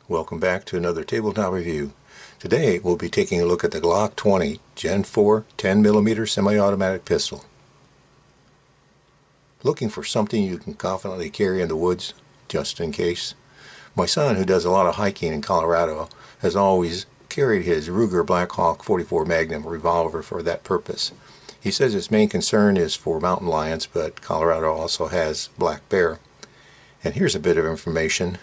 Welcome back to another tabletop review. Today we'll be taking a look at the Glock 20 Gen 4 10mm semi-automatic pistol. Looking for something you can confidently carry in the woods, just in case? My son, who does a lot of hiking in Colorado, has always carried his Ruger Blackhawk 44 Magnum revolver for that purpose. He says his main concern is for mountain lions, but Colorado also has black bear. And here's a bit of information.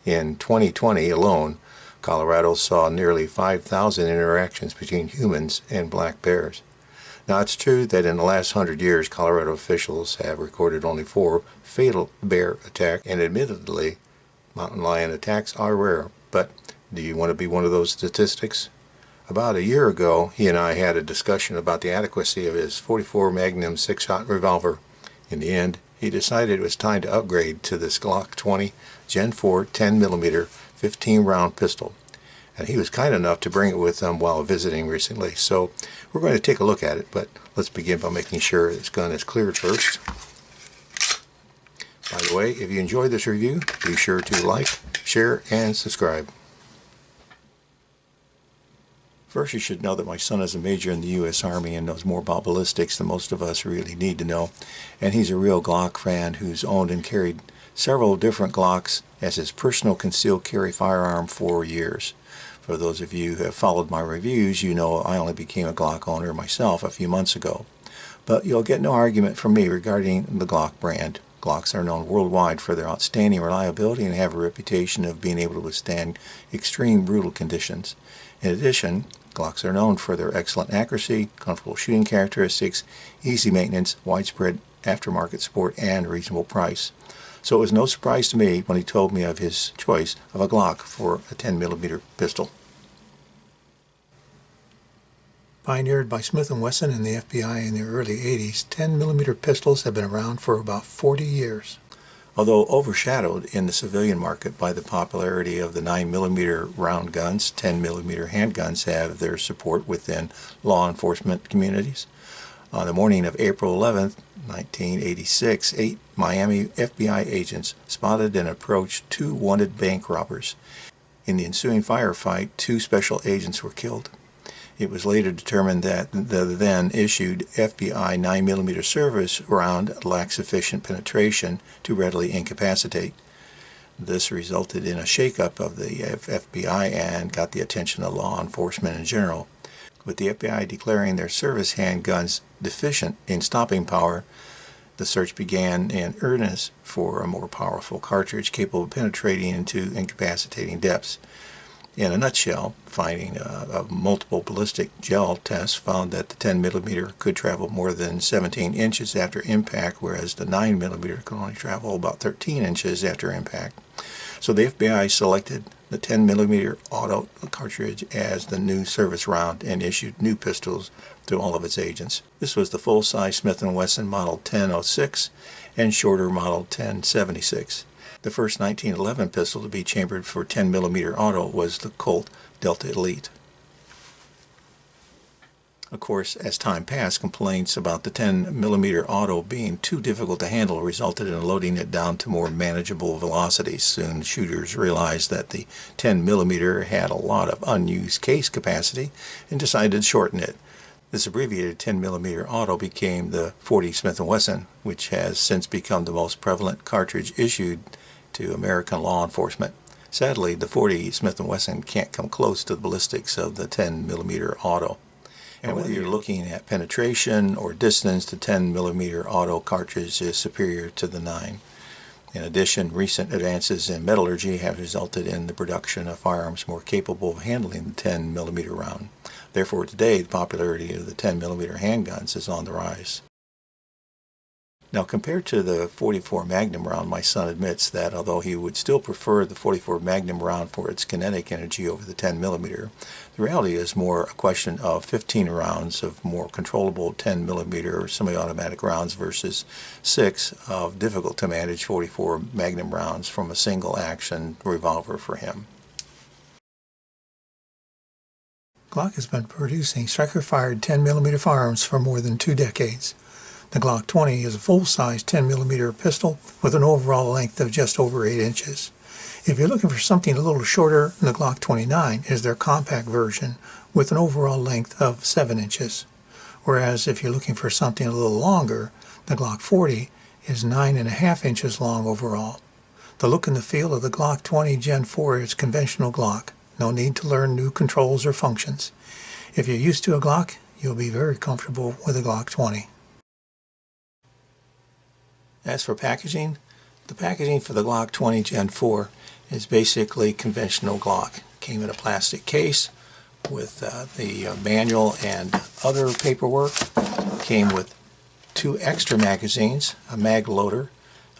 In 2020 alone, Colorado saw nearly 5,000 interactions between humans and black bears. Now, it's true that in the last 100 years, Colorado officials have recorded only 4 fatal bear attacks, and admittedly, mountain lion attacks are rare. But do you want to be one of those statistics? About a year ago, he and I had a discussion about the adequacy of his 44 Magnum 6-shot revolver. In the end, he decided it was time to upgrade to this Glock 20 Gen 4 10mm 15-round pistol. And he was kind enough to bring it with him while visiting recently. So we're going to take a look at it, but let's begin by making sure this gun is cleared first. By the way, if you enjoyed this review, be sure to like, share, and subscribe. First, you should know that my son is a major in the U.S. Army and knows more about ballistics than most of us really need to know. And he's a real Glock fan who's owned and carried several different Glocks as his personal concealed carry firearm for years. For those of you who have followed my reviews, you know I only became a Glock owner myself a few months ago. But you'll get no argument from me regarding the Glock brand. Glocks are known worldwide for their outstanding reliability and have a reputation of being able to withstand extreme brutal conditions. In addition, Glocks are known for their excellent accuracy, comfortable shooting characteristics, easy maintenance, widespread aftermarket support, and reasonable price. So it was no surprise to me when he told me of his choice of a Glock for a 10mm pistol. Pioneered by Smith & Wesson and the FBI in the early 80s, 10mm pistols have been around for about 40 years. Although overshadowed in the civilian market by the popularity of the 9mm round guns, 10mm handguns have their support within law enforcement communities. On the morning of April 11, 1986, 8 Miami FBI agents spotted and approached 2 wanted bank robbers. In the ensuing firefight, 2 special agents were killed. It was later determined that the then issued FBI 9mm service round lacked sufficient penetration to readily incapacitate. This resulted in a shakeup of the FBI and got the attention of law enforcement in general. With the FBI declaring their service handguns deficient in stopping power, the search began in earnest for a more powerful cartridge capable of penetrating into incapacitating depths. In a nutshell, finding of multiple ballistic gel tests found that the 10mm could travel more than 17 inches after impact, whereas the 9mm could only travel about 13 inches after impact. So the FBI selected the 10mm auto cartridge as the new service round and issued new pistols to all of its agents. This was the full-size Smith & Wesson Model 1006 and shorter Model 1076. The first 1911 pistol to be chambered for 10mm auto was the Colt Delta Elite. Of course, as time passed, complaints about the 10mm auto being too difficult to handle resulted in loading it down to more manageable velocities. Soon shooters realized that the 10mm had a lot of unused case capacity and decided to shorten it. This abbreviated 10mm auto became the 40 Smith & Wesson, which has since become the most prevalent cartridge issued to American law enforcement. Sadly, the 40 Smith & Wesson can't come close to the ballistics of the 10mm auto. And whether you're looking at penetration or distance, the 10mm auto cartridge is superior to the 9. In addition, recent advances in metallurgy have resulted in the production of firearms more capable of handling the 10mm round. Therefore, today, the popularity of the 10mm handguns is on the rise. Now, compared to the 44 Magnum round, my son admits that although he would still prefer the 44 Magnum round for its kinetic energy over the 10mm, the reality is more a question of 15 rounds of more controllable 10mm semi-automatic rounds versus 6 of difficult-to-manage 44 Magnum rounds from a single-action revolver for him. Glock has been producing striker-fired 10mm firearms for more than 2 decades. The Glock 20 is a full-size 10mm pistol with an overall length of just over 8 inches. If you're looking for something a little shorter, the Glock 29 is their compact version with an overall length of 7 inches. Whereas if you're looking for something a little longer, the Glock 40 is 9.5 inches long overall. The look and the feel of the Glock 20 Gen 4 is conventional Glock. No need to learn new controls or functions. If you're used to a Glock, you'll be very comfortable with a Glock 20. As for packaging, the packaging for the Glock 20 Gen 4 is basically conventional Glock. Came in a plastic case with the manual and other paperwork. Came with 2 extra magazines, a mag loader,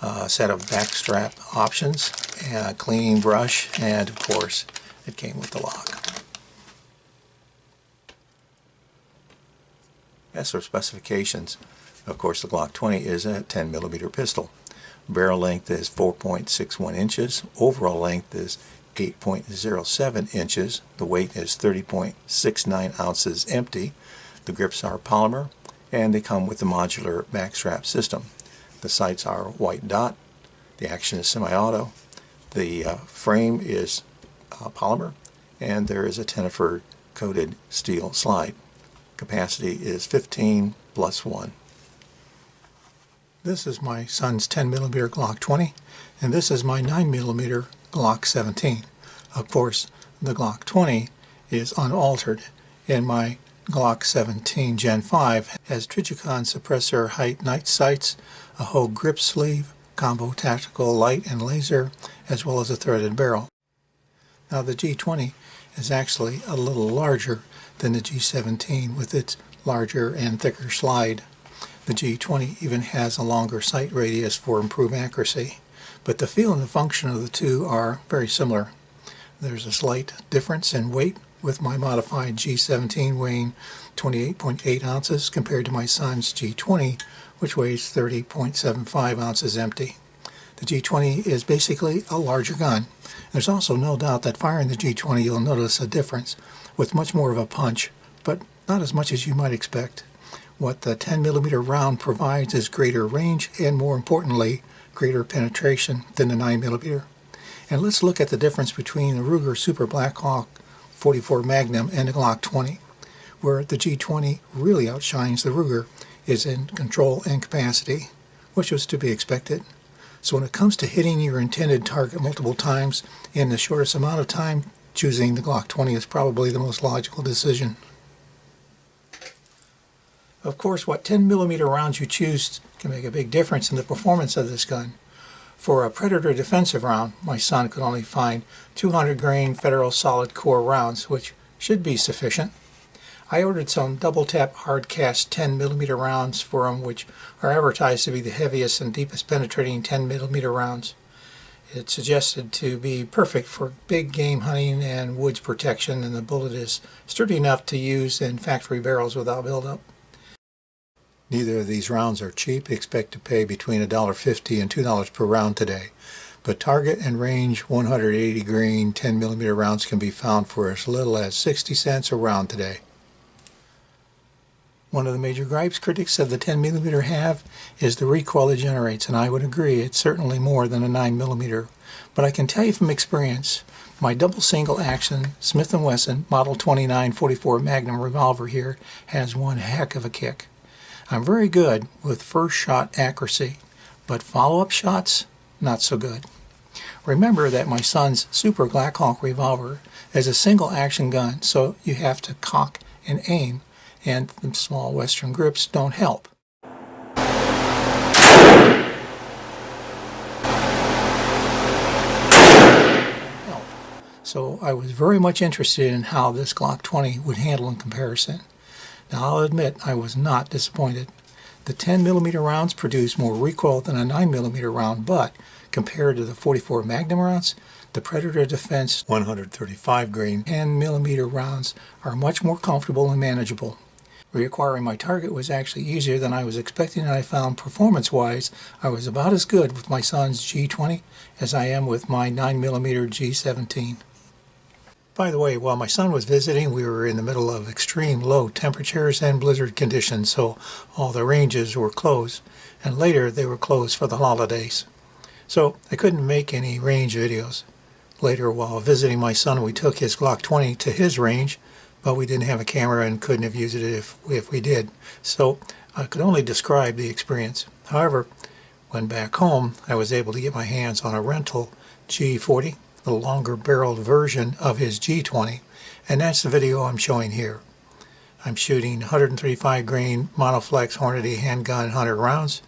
a set of backstrap options, a cleaning brush, and of course it came with the lock. As for specifications, of course the Glock 20 is a 10mm pistol. Barrel length is 4.61 inches, overall length is 8.07 inches, the weight is 30.69 ounces empty, the grips are polymer, and they come with the modular backstrap system. The sights are white dot, the action is semi-auto, the frame is polymer, and there is a Tenefer coated steel slide. Capacity is 15 plus 1. This is my son's 10mm Glock 20, and this is my 9mm Glock 17. Of course, the Glock 20 is unaltered, and my Glock 17 Gen 5 has Trijicon suppressor height night sights, a Hogue grip sleeve, combo tactical light and laser, as well as a threaded barrel. Now the G20 is actually a little larger than the G17 with its larger and thicker slide. The G20 even has a longer sight radius for improved accuracy, but the feel and the function of the two are very similar. There's a slight difference in weight, with my modified G17 weighing 28.8 ounces compared to my son's G20, which weighs 30.75 ounces empty. The G20 is basically a larger gun. There's also no doubt that firing the G20 you'll notice a difference, with much more of a punch, but not as much as you might expect. What the 10mm round provides is greater range and, more importantly, greater penetration than the 9mm. And let's look at the difference between the Ruger Super Blackhawk 44 Magnum and the Glock 20. Where the G20 really outshines the Ruger is in control and capacity, which was to be expected. So when it comes to hitting your intended target multiple times in the shortest amount of time, choosing the Glock 20 is probably the most logical decision. Of course, what 10mm rounds you choose can make a big difference in the performance of this gun. For a Predator defensive round, my son could only find 200 grain Federal solid core rounds, which should be sufficient. I ordered some DOUBLETAP hard cast 10mm rounds for him, which are advertised to be the heaviest and deepest penetrating 10mm rounds. It's suggested to be perfect for big game hunting and woods protection, and the bullet is sturdy enough to use in factory barrels without buildup. Neither of these rounds are cheap. Expect to pay between $1.50 and $2 per round today. But target and range 180 grain 10mm rounds can be found for as little as 60 cents a round today. One of the major gripes critics of the 10mm have is the recoil it generates, and I would agree it's certainly more than a 9mm. But I can tell you from experience, my double single action Smith & Wesson Model 2944 Magnum revolver here has one heck of a kick. I'm very good with first shot accuracy, but follow-up shots, not so good. Remember that my son's Super Blackhawk revolver is a single action gun, so you have to cock and aim, and the small Western grips don't help. So I was very much interested in how this Glock 20 would handle in comparison. Now I'll admit I was not disappointed. The 10mm rounds produce more recoil than a 9mm round, but compared to the 44 Magnum rounds, the Predator Defense 135 grain 10mm rounds are much more comfortable and manageable. Reacquiring my target was actually easier than I was expecting, and I found performance-wise I was about as good with my son's G20 as I am with my 9mm G17. By the way, while my son was visiting, we were in the middle of extreme low temperatures and blizzard conditions, so all the ranges were closed, and later they were closed for the holidays. So I couldn't make any range videos. Later, while visiting my son, we took his Glock 20 to his range, but we didn't have a camera and couldn't have used it if we did. So I could only describe the experience. However, when back home, I was able to get my hands on a rental G40, the longer barreled version of his G20, and that's the video I'm showing here. I'm shooting 135 grain Monoflex Hornady handgun 100 rounds.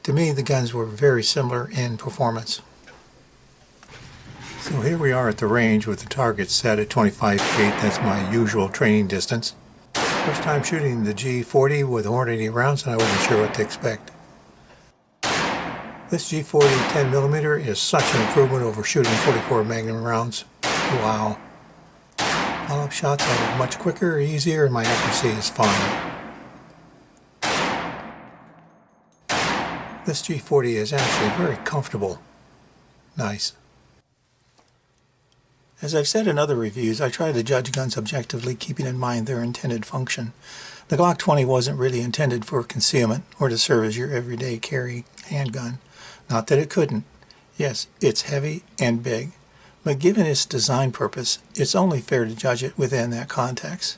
To me, the guns were very similar in performance. So here we are at the range with the target set at 25 feet. That's my usual training distance. First time shooting the G40 with Hornady rounds, and I wasn't sure what to expect. This G40 10mm is such an improvement over shooting 44 Magnum rounds. Wow. Follow-up shots are much quicker, easier, and my accuracy is fine. This G40 is actually very comfortable. Nice. As I've said in other reviews, I try to judge guns objectively, keeping in mind their intended function. The Glock 20 wasn't really intended for concealment or to serve as your everyday carry handgun. Not that it couldn't. Yes, it's heavy and big, but given its design purpose, it's only fair to judge it within that context.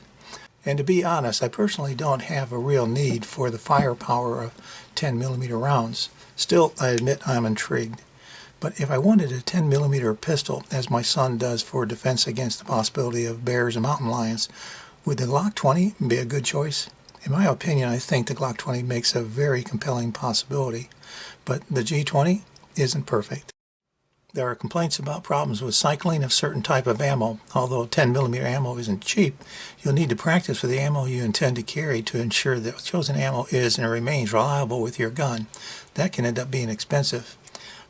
And to be honest, I personally don't have a real need for the firepower of 10mm rounds. Still, I admit I'm intrigued. But if I wanted a 10mm pistol, as my son does for defense against the possibility of bears and mountain lions, would the Glock 20 be a good choice? In my opinion, I think the Glock 20 makes a very compelling possibility, but the G20 isn't perfect. There are complaints about problems with cycling of certain type of ammo. Although 10mm ammo isn't cheap, you'll need to practice for the ammo you intend to carry to ensure that chosen ammo is and remains reliable with your gun. That can end up being expensive.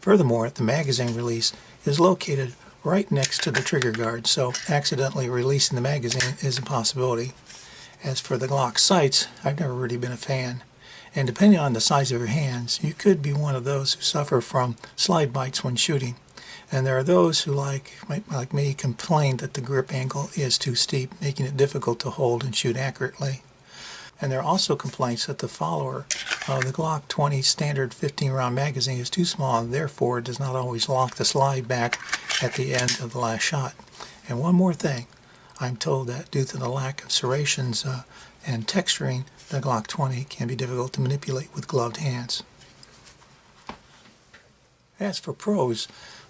Furthermore, the magazine release is located right next to the trigger guard, so accidentally releasing the magazine is a possibility. As for the Glock sights, I've never really been a fan. And depending on the size of your hands, you could be one of those who suffer from slide bites when shooting. And there are those who, like me, complain that the grip angle is too steep, making it difficult to hold and shoot accurately. And there are also complaints that the follower of the Glock 20 standard 15-round magazine is too small and therefore does not always lock the slide back at the end of the last shot. And one more thing, I'm told that due to the lack of serrations and texturing, the Glock 20 can be difficult to manipulate with gloved hands. As for pros,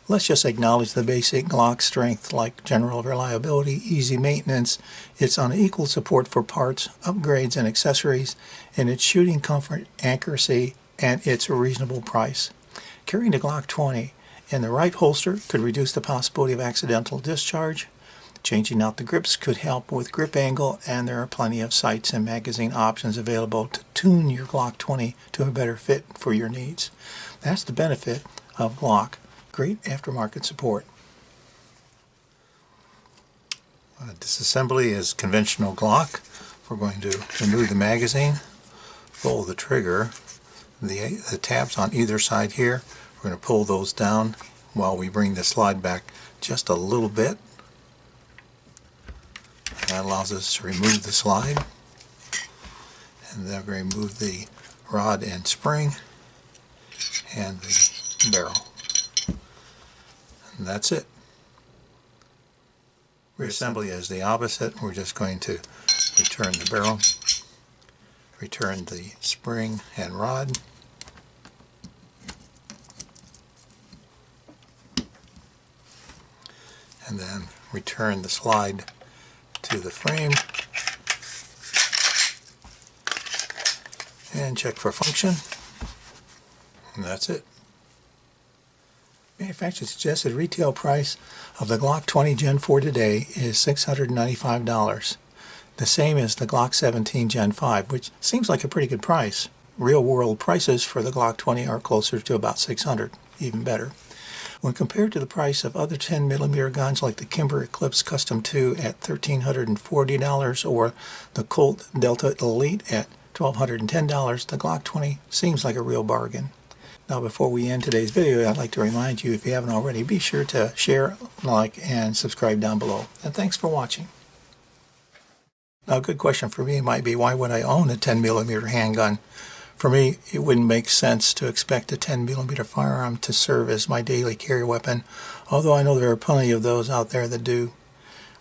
let's just acknowledge the basic Glock strength, like general reliability, easy maintenance, its unequal support for parts, upgrades, and accessories, and its shooting comfort, accuracy, and its reasonable price. Carrying a Glock 20 in the right holster could reduce the possibility of accidental discharge. Changing out the grips could help with grip angle, and there are plenty of sights and magazine options available to tune your Glock 20 to a better fit for your needs. That's the benefit of Glock. Great aftermarket support. Disassembly is conventional Glock. We're going to remove the magazine, pull the trigger, the tabs on either side here. We're going to pull those down while we bring the slide back just a little bit. That allows us to remove the slide, and then we're going to remove the rod and spring and the barrel. And that's it. Reassembly is the opposite. We're just going to return the barrel, return the spring and rod, and then return the slide to the frame and check for function, and that's it. Manufacturer's suggested retail price of the Glock 20 Gen 4 today is $695, the same as the Glock 17 Gen 5, which seems like a pretty good price. Real world prices for the Glock 20 are closer to about $600, even better. When compared to the price of other 10mm guns like the Kimber Eclipse Custom 2 at $1,340 or the Colt Delta Elite at $1,210, the Glock 20 seems like a real bargain. Now, before we end today's video, I'd like to remind you, if you haven't already, be sure to share, like, and subscribe down below. And thanks for watching. Now, a good question for me might be, why would I own a 10mm handgun? For me, it wouldn't make sense to expect a 10mm firearm to serve as my daily carry weapon, although I know there are plenty of those out there that do.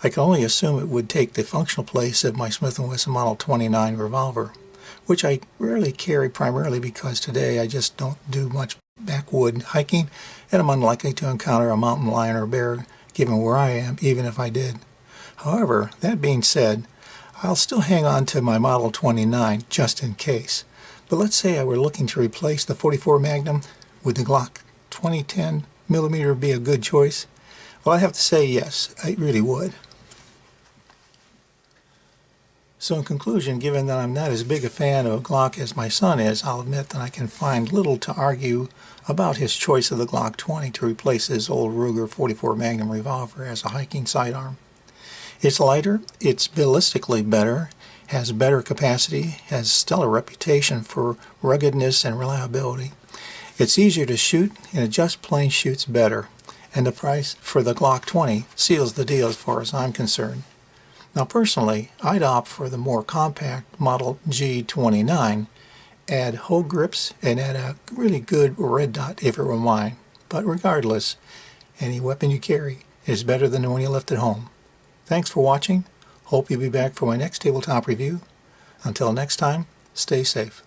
I can only assume it would take the functional place of my Smith & Wesson Model 29 revolver, which I rarely carry primarily because today I just don't do much backwood hiking, and I'm unlikely to encounter a mountain lion or bear given where I am, even if I did. However, that being said, I'll still hang on to my Model 29 just in case. But let's say I were looking to replace the .44 Magnum. Would the Glock 2010mm be a good choice? Well, I have to say yes, I really would. So in conclusion, given that I'm not as big a fan of a Glock as my son is, I'll admit that I can find little to argue about his choice of the Glock 20 to replace his old Ruger .44 Magnum revolver as a hiking sidearm. It's lighter, it's ballistically better, has better capacity, has stellar reputation for ruggedness and reliability. It's easier to shoot, and it just plain shoots better. And the price for the Glock 20 seals the deal as far as I'm concerned. Now personally, I'd opt for the more compact Model G29, add hoe grips, and add a really good red dot if it were mine. But regardless, any weapon you carry is better than the one you left at home. Thanks for watching. Hope you'll be back for my next tabletop review. Until next time, stay safe.